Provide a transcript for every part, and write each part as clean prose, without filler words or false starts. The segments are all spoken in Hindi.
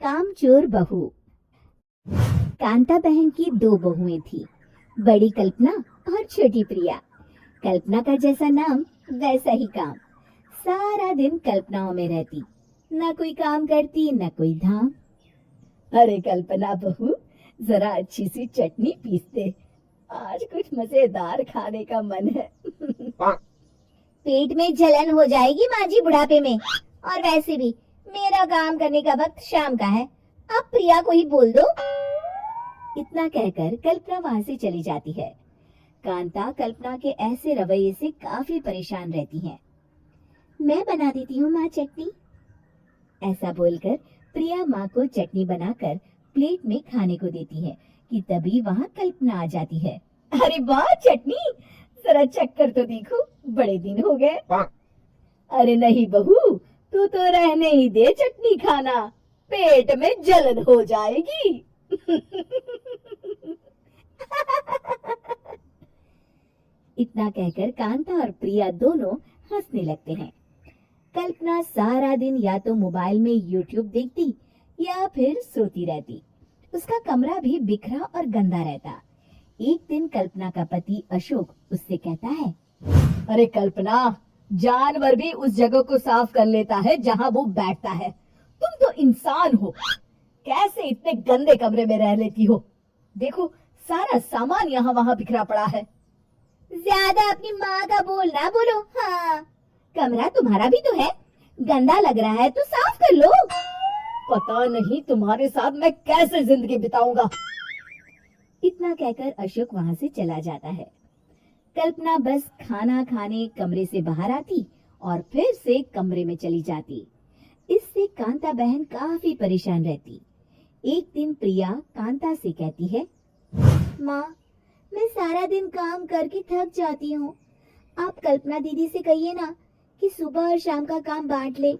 कामचोर बहू। कांता बहन की दो बहुएं थी, बड़ी कल्पना और छोटी प्रिया। कल्पना का जैसा नाम वैसा ही काम। सारा दिन कल्पनाओं में रहती, न कोई काम करती न कोई धाम। अरे कल्पना बहू, जरा अच्छी सी चटनी पीसते, आज कुछ मजेदार खाने का मन है। पेट में जलन हो जाएगी माँ जी बुढ़ापे में, और वैसे भी मेरा काम करने का वक्त शाम का है, आप प्रिया को ही बोल दो। इतना कहकर कल्पना वहां से चली जाती है। कांता कल्पना के ऐसे रवैये से काफी परेशान रहती है। मैं बना देती हूँ माँ चटनी, ऐसा बोलकर प्रिया माँ को चटनी बनाकर प्लेट में खाने को देती है कि तभी वहाँ कल्पना आ जाती है। अरे वाह चटनी, जरा चक्कर तो देखो, बड़े दिन हो गए। अरे नहीं बहू, तू तो रहने ही दे चटनी खाना, पेट में जलन हो जाएगी। इतना कहकर कांता और प्रिया दोनों हंसने लगते हैं। कल्पना सारा दिन या तो मोबाइल में यूट्यूब देखती या फिर सोती रहती। उसका कमरा भी बिखरा और गंदा रहता। एक दिन कल्पना का पति अशोक उससे कहता है, अरे कल्पना, जानवर भी उस जगह को साफ कर लेता है जहाँ वो बैठता है, तुम तो इंसान हो, कैसे इतने गंदे कमरे में रह लेती हो? देखो सारा सामान यहाँ वहाँ बिखरा पड़ा है। ज्यादा अपनी माँ का बोल ना बोलो। हाँ, कमरा तुम्हारा भी तो है, गंदा लग रहा है तो साफ कर लो। पता नहीं तुम्हारे साथ मैं कैसे जिंदगी बिताऊंगा। इतना कहकर अशोक वहां से चला जाता है। कल्पना बस खाना खाने कमरे से बाहर आती और फिर से कमरे में चली जाती। इससे कांता बहन काफी परेशान रहती। एक दिन प्रिया कांता से कहती है, माँ, मैं सारा दिन काम करके थक जाती हूँ, आप कल्पना दीदी से कहिए ना कि सुबह और शाम का काम बांट ले,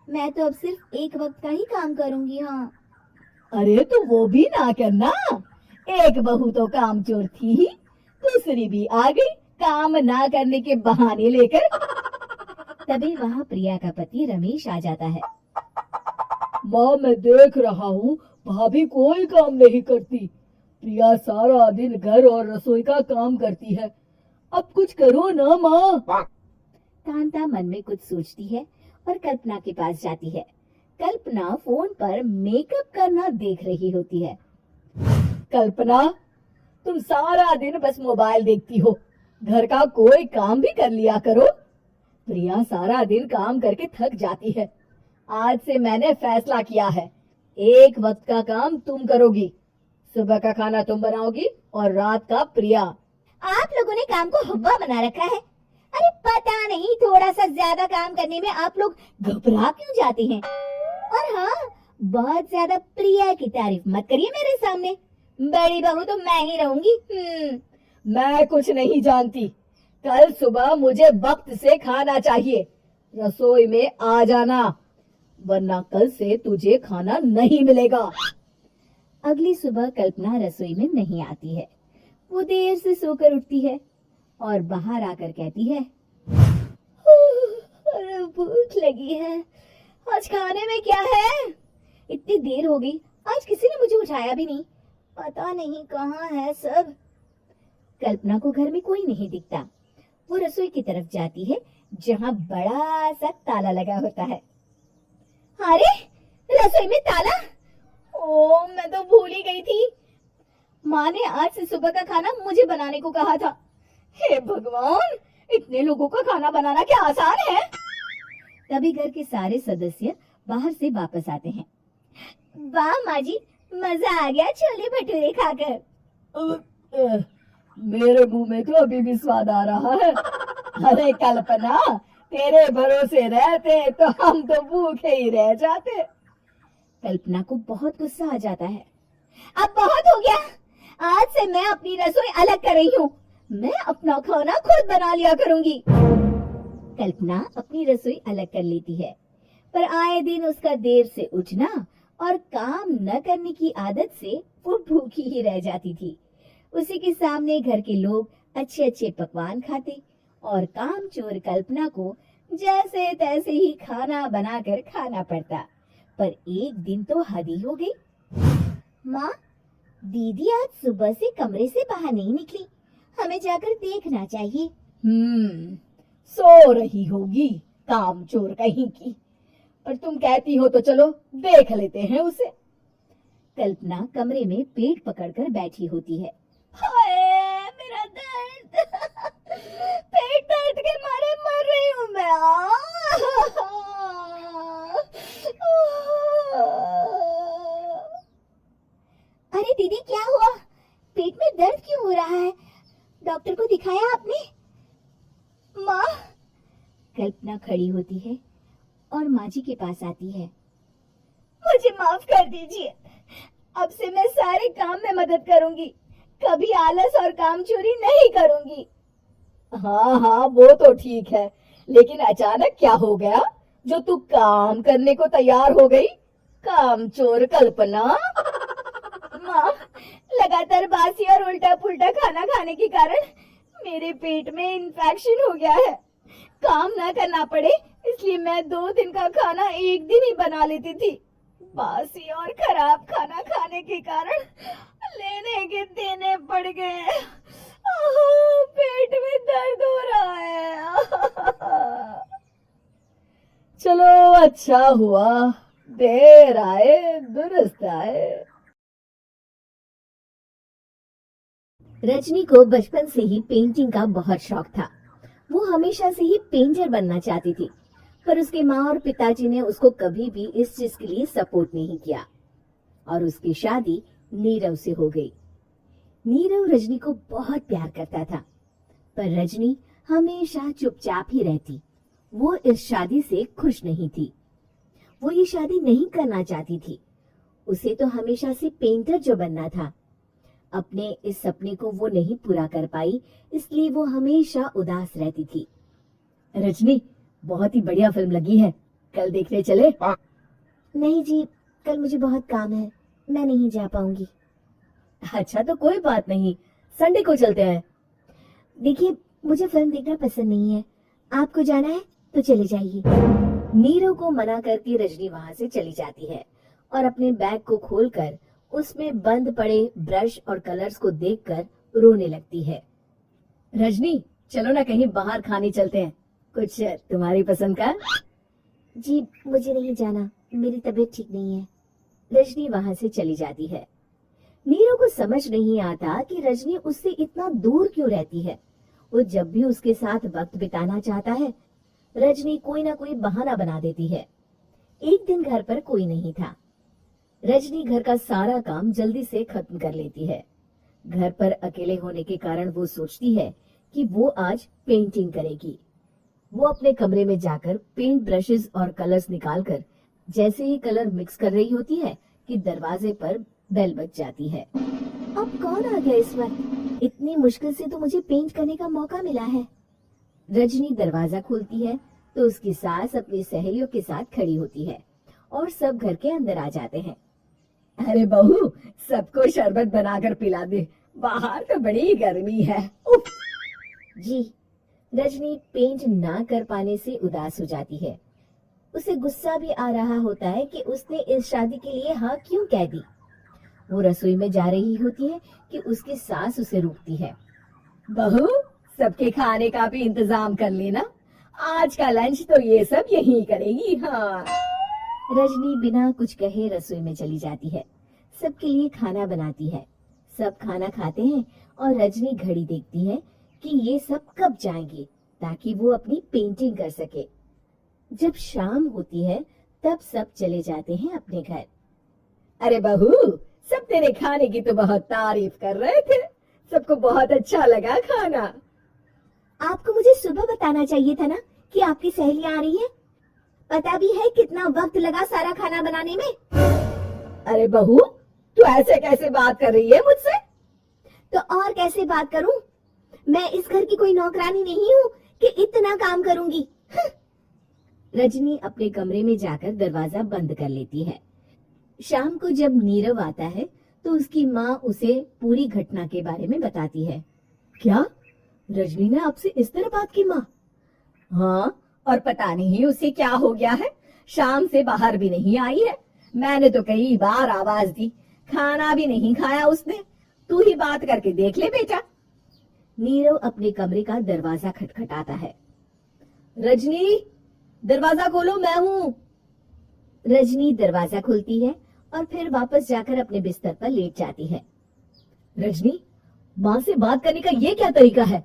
मैं तो अब सिर्फ एक वक्त का ही काम करूंगी। हाँ। अरे तो वो भी ना करना, एक बहू तो कामचोर थी ही, दूसरी भी आ गई काम ना करने के बहाने लेकर। तभी वहाँ प्रिया का पति रमेश आ जाता है। माँ, मैं देख रहा हूँ भाभी कोई काम नहीं करती, प्रिया सारा दिन घर और रसोई का काम करती है, अब कुछ करो ना माँ। कांता मन में कुछ सोचती है और कल्पना के पास जाती है। कल्पना फोन पर मेकअप करना देख रही होती है। कल्पना, तुम सारा दिन बस मोबाइल देखती हो, घर का कोई काम भी कर लिया करो। प्रिया सारा दिन काम करके थक जाती है, आज से मैंने फैसला किया है, एक वक्त का काम तुम करोगी, सुबह का खाना तुम बनाओगी और रात का प्रिया। आप लोगों ने काम को हवा बना रखा है। अरे पता नहीं थोड़ा सा ज्यादा काम करने में आप लोग घबरा क्यों जाते हैं। और हाँ, बहुत ज्यादा प्रिया की तारीफ मत करिए मेरे सामने, बड़ी बहू तो मैं ही रहूंगी। मैं कुछ नहीं जानती, कल सुबह मुझे वक्त से खाना चाहिए, रसोई में आ जाना, वरना कल से तुझे खाना नहीं मिलेगा। अगली सुबह कल्पना रसोई में नहीं आती है। वो देर से सोकर उठती है और बाहर आकर कहती है, अरे भूख लगी है, आज खाने में क्या है? इतनी देर हो गई, आज किसी ने मुझे उठाया भी नहीं, पता नहीं कहाँ है सब। कल्पना को घर में कोई नहीं दिखता। वो रसोई की तरफ जाती है जहाँ बड़ा सा ताला लगा होता है। अरे रसोई में ताला, ओ मैं तो भूल ही गई थी, माँ ने आज से सुबह का खाना मुझे बनाने को कहा था। हे भगवान, इतने लोगों का खाना बनाना क्या आसान है। तभी घर के सारे सदस्य बाहर से वापस आते हैं। वाह माँ जी, मजा आ गया छोले भटूरे खाकर। मेरे मुंह में तो अभी भी स्वाद आ रहा है। अरे कल्पना, तेरे भरोसे रहते तो हम तो भूखे ही रह जाते। कल्पना को बहुत गुस्सा आ जाता है। अब बहुत हो गया, आज से मैं अपनी रसोई अलग कर रही हूँ, मैं अपना खाना खुद बना लिया करूंगी। कल्पना अपनी रसोई अलग कर लेती है, पर आए दिन उसका देर से उठना और काम न करने की आदत से वो भूखी ही रह जाती थी। उसी के सामने घर के लोग अच्छे अच्छे पकवान खाते और कामचोर कल्पना को जैसे तैसे ही खाना बनाकर खाना पड़ता। पर एक दिन तो हद ही हो गई। माँ, दीदी आज सुबह से कमरे से बाहर नहीं निकली, हमें जाकर देखना चाहिए। सो रही होगी, कामचोर कहीं की। पर तुम कहती हो तो चलो देख लेते हैं उसे। कल्पना कमरे में पेट पकड़कर बैठी होती है। हाय मेरा दर्द, पेट दर्द के मारे मर रही हूँ मैं। अरे दीदी, क्या हुआ? पेट में दर्द क्यों हो रहा है? डॉक्टर को दिखाया आपने? माँ, कल्पना खड़ी होती है और माँ जी के पास आती है। मुझे माफ कर दीजिए, अब से मैं सारे काम में मदद करूंगी, कभी आलस और काम चोरी नहीं करूंगी। हाँ हाँ, वो तो ठीक है, लेकिन अचानक क्या हो गया जो तू काम करने को तैयार हो गई? कामचोर कल्पना। माँ, लगातार बासी और उल्टा पुल्टा खाना खाने के कारण मेरे पेट में इन्फेक्शन हो गया है। काम ना करना पड़े इसलिए मैं 2 दिन का खाना एक दिन ही बना लेती थी। बासी और खराब खाना खाने के कारण लेने के देने पड़ गए। पेट में दर्द हो रहा है। चलो अच्छा हुआ, देर आए दुरुस्त आए। रजनी को बचपन से ही पेंटिंग का बहुत शौक था। वो हमेशा से ही पेंटर बनना चाहती थी, पर उसके माँ और पिताजी ने उसको कभी भी इस चीज के लिए सपोर्ट नहीं किया और उसकी शादी नीरव से हो गई। नीरव रजनी को बहुत प्यार करता था, पर रजनी हमेशा चुपचाप ही रहती। वो इस शादी से खुश नहीं थी। वो ये शादी नहीं करना चाहती थी। उसे तो हमेशा से पेंटर जो बनना था। अपने इस सपने को वो नहीं पूरा कर पाई, इसलिए वो हमेशा उदास रहती थी। रजनी, बहुत ही बढ़िया फिल्म लगी है, कल देखने चले? नहीं जी, कल मुझे बहुत काम है, मैं नहीं जा पाऊंगी। अच्छा तो कोई बात नहीं, संडे को चलते हैं। देखिए, मुझे फिल्म देखना पसंद नहीं है, आपको जाना है तो चले जाइए। नीरव को मना करके रजनी वहां से चली जाती है और अपने बैग को खोलकर उसमें बंद पड़े ब्रश और कलर्स को देखकर रोने लगती है। रजनी, चलो ना कहीं बाहर खाने चलते हैं, कुछ तुम्हारी पसंद का। जी, मुझे नहीं जाना, मेरी तबीयत ठीक नहीं है। रजनी वहां से चली जाती है। नीरव को समझ नहीं आता कि रजनी उससे इतना दूर क्यों रहती है। वो जब भी उसके साथ वक्त बिताना चाहता है, रजनी कोई ना कोई बहाना बना देती है। एक दिन घर पर कोई नहीं था। रजनी घर का सारा काम जल्दी से खत्म कर लेती है। घर पर अकेले होने के कारण वो सोचती है कि वो आज पेंटिंग करेगी। वो अपने कमरे में जाकर पेंट ब्रशेस और कलर्स निकालकर जैसे ही कलर मिक्स कर रही होती है कि दरवाजे पर बेल बज जाती है। अब कौन आ गया इस वक्त? इतनी मुश्किल से तो मुझे पेंट करने का मौका मिला है। रजनी दरवाजा खोलती है तो उसकी सास अपनी सहेलियों के साथ खड़ी होती है और सब घर के अंदर आ जाते हैं। अरे बहू, सबको शरबत बनाकर पिला दे, बाहर तो बड़ी गर्मी है। उफ। जी। रजनी पेंट ना कर पाने से उदास हो जाती है। उसे गुस्सा भी आ रहा होता है कि उसने इस शादी के लिए हाँ क्यों कह दी। वो रसोई में जा रही होती है कि उसकी सास उसे रोकती है। बहू, सबके खाने का भी इंतजाम कर लेना, आज का लंच तो ये सब यही करेगी। हाँ। रजनी बिना कुछ कहे रसोई में चली जाती है। सबके लिए खाना बनाती है। सब खाना खाते हैं और रजनी घड़ी देखती है कि ये सब कब जाएंगे ताकि वो अपनी पेंटिंग कर सके। जब शाम होती है तब सब चले जाते हैं अपने घर। अरे बहू, सब तेरे खाने की तो बहुत तारीफ कर रहे थे, सबको बहुत अच्छा लगा खाना। आपको मुझे सुबह बताना चाहिए था ना कि आपकी सहेलियां आ रही है। पता भी है कितना वक्त लगा सारा खाना बनाने में। अरे बहू, तू ऐसे कैसे बात कर रही है मुझसे? तो और कैसे बात करूं? मैं इस घर की कोई नौकरानी नहीं हूँ कि इतना काम करूंगी। रजनी अपने कमरे में जाकर दरवाजा बंद कर लेती है। शाम को जब नीरव आता है तो उसकी माँ उसे पूरी घटना के बारे में बताती है। क्या रजनी ने आपसे इस तरह बात की माँ? हाँ, और पता नहीं उसे क्या हो गया है, शाम से बाहर भी नहीं आई है, मैंने तो कई बार आवाज दी, खाना भी नहीं खाया उसने। तू ही बात करके देख ले बेटा। नीरव अपने कमरे का दरवाजा खटखटाता है। रजनी, दरवाजा खोलो, मैं हूँ। रजनी दरवाजा खोलती है और फिर वापस जाकर अपने बिस्तर पर लेट जाती है। रजनी, माँ से बात करने का ये क्या तरीका है?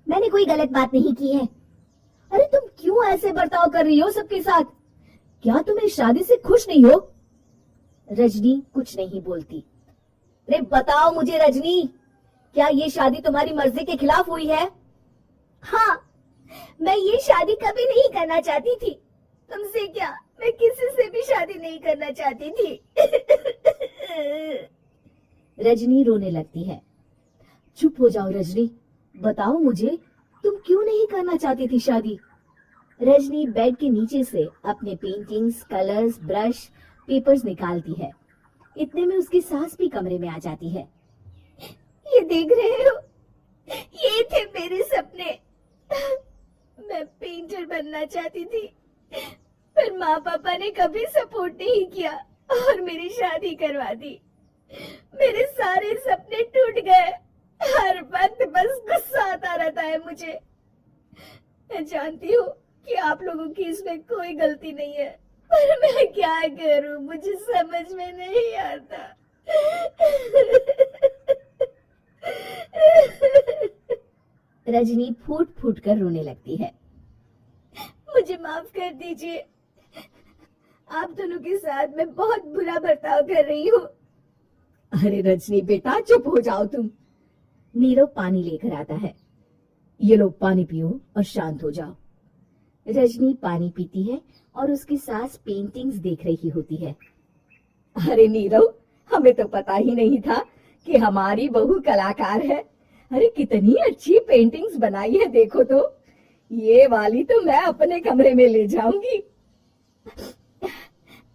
मैंने कोई गलत बात नहीं की है। अरे तुम क्यों ऐसे बर्ताव कर रही हो सबके साथ? क्या तुम इस शादी से खुश नहीं हो? रजनी कुछ नहीं बोलती। अरे बताओ मुझे रजनी, क्या ये शादी तुम्हारी मर्जी के खिलाफ हुई है? हाँ, मैं ये शादी कभी नहीं करना चाहती थी। तुमसे क्या, मैं किसी से भी शादी नहीं करना चाहती थी। रजनी रोने लगती है। चुप हो जाओ रजनी, बताओ मुझे, तुम क्यों नहीं करना चाहती थी शादी? रजनी बेड के नीचे से अपने पेंटिंग्स, कलर्स, ब्रश, पेपर्स निकालती है। इतने में उसकी सास भी कमरे में आ जाती है। ये देख रहे हो, ये थे मेरे सपने। मैं पेंटर बनना चाहती थी, पर माँ पापा ने कभी सपोर्ट नहीं किया और मेरी शादी करवा दी। मेरे सारे सपने टूट गए। हर वक्त बस गुस्सा आता रहता है मुझे। मैं जानती हूँ कि आप लोगों की इसमें कोई गलती नहीं है, पर मैं क्या करूं, मुझे समझ में नहीं आता। रजनी फूट फूट कर रोने लगती है। मुझे माफ कर दीजिए, आप दोनों के साथ मैं बहुत बुरा बर्ताव कर रही हूँ। अरे रजनी बेटा, चुप हो जाओ तुम। नीरव पानी लेकर आता है। ये लो पानी पियो और शांत हो जाओ। रजनी पानी पीती है और उसकी सास पेंटिंग्स देख रही होती है। अरे नीरव, हमें तो पता ही नहीं था कि हमारी बहू कलाकार है। अरे कितनी अच्छी पेंटिंग्स बनाई है, देखो तो। ये वाली तो मैं अपने कमरे में ले जाऊंगी।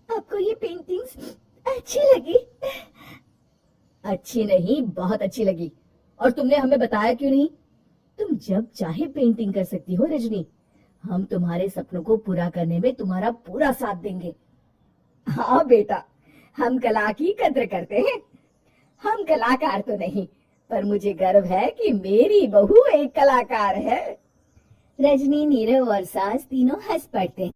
आपको ये पेंटिंग्स अच्छी लगी? अच्छी नहीं, बहुत अच्छी लगी। और तुमने हमें बताया क्यों नहीं? तुम जब चाहे पेंटिंग कर सकती हो रजनी। हम तुम्हारे सपनों को पूरा करने में तुम्हारा पूरा साथ देंगे। हाँ बेटा, हम कला की कद्र करते हैं। हम कलाकार तो नहीं, पर मुझे गर्व है कि मेरी बहू एक कलाकार है। रजनी, नीरव और सास तीनों हंस पड़ते हैं।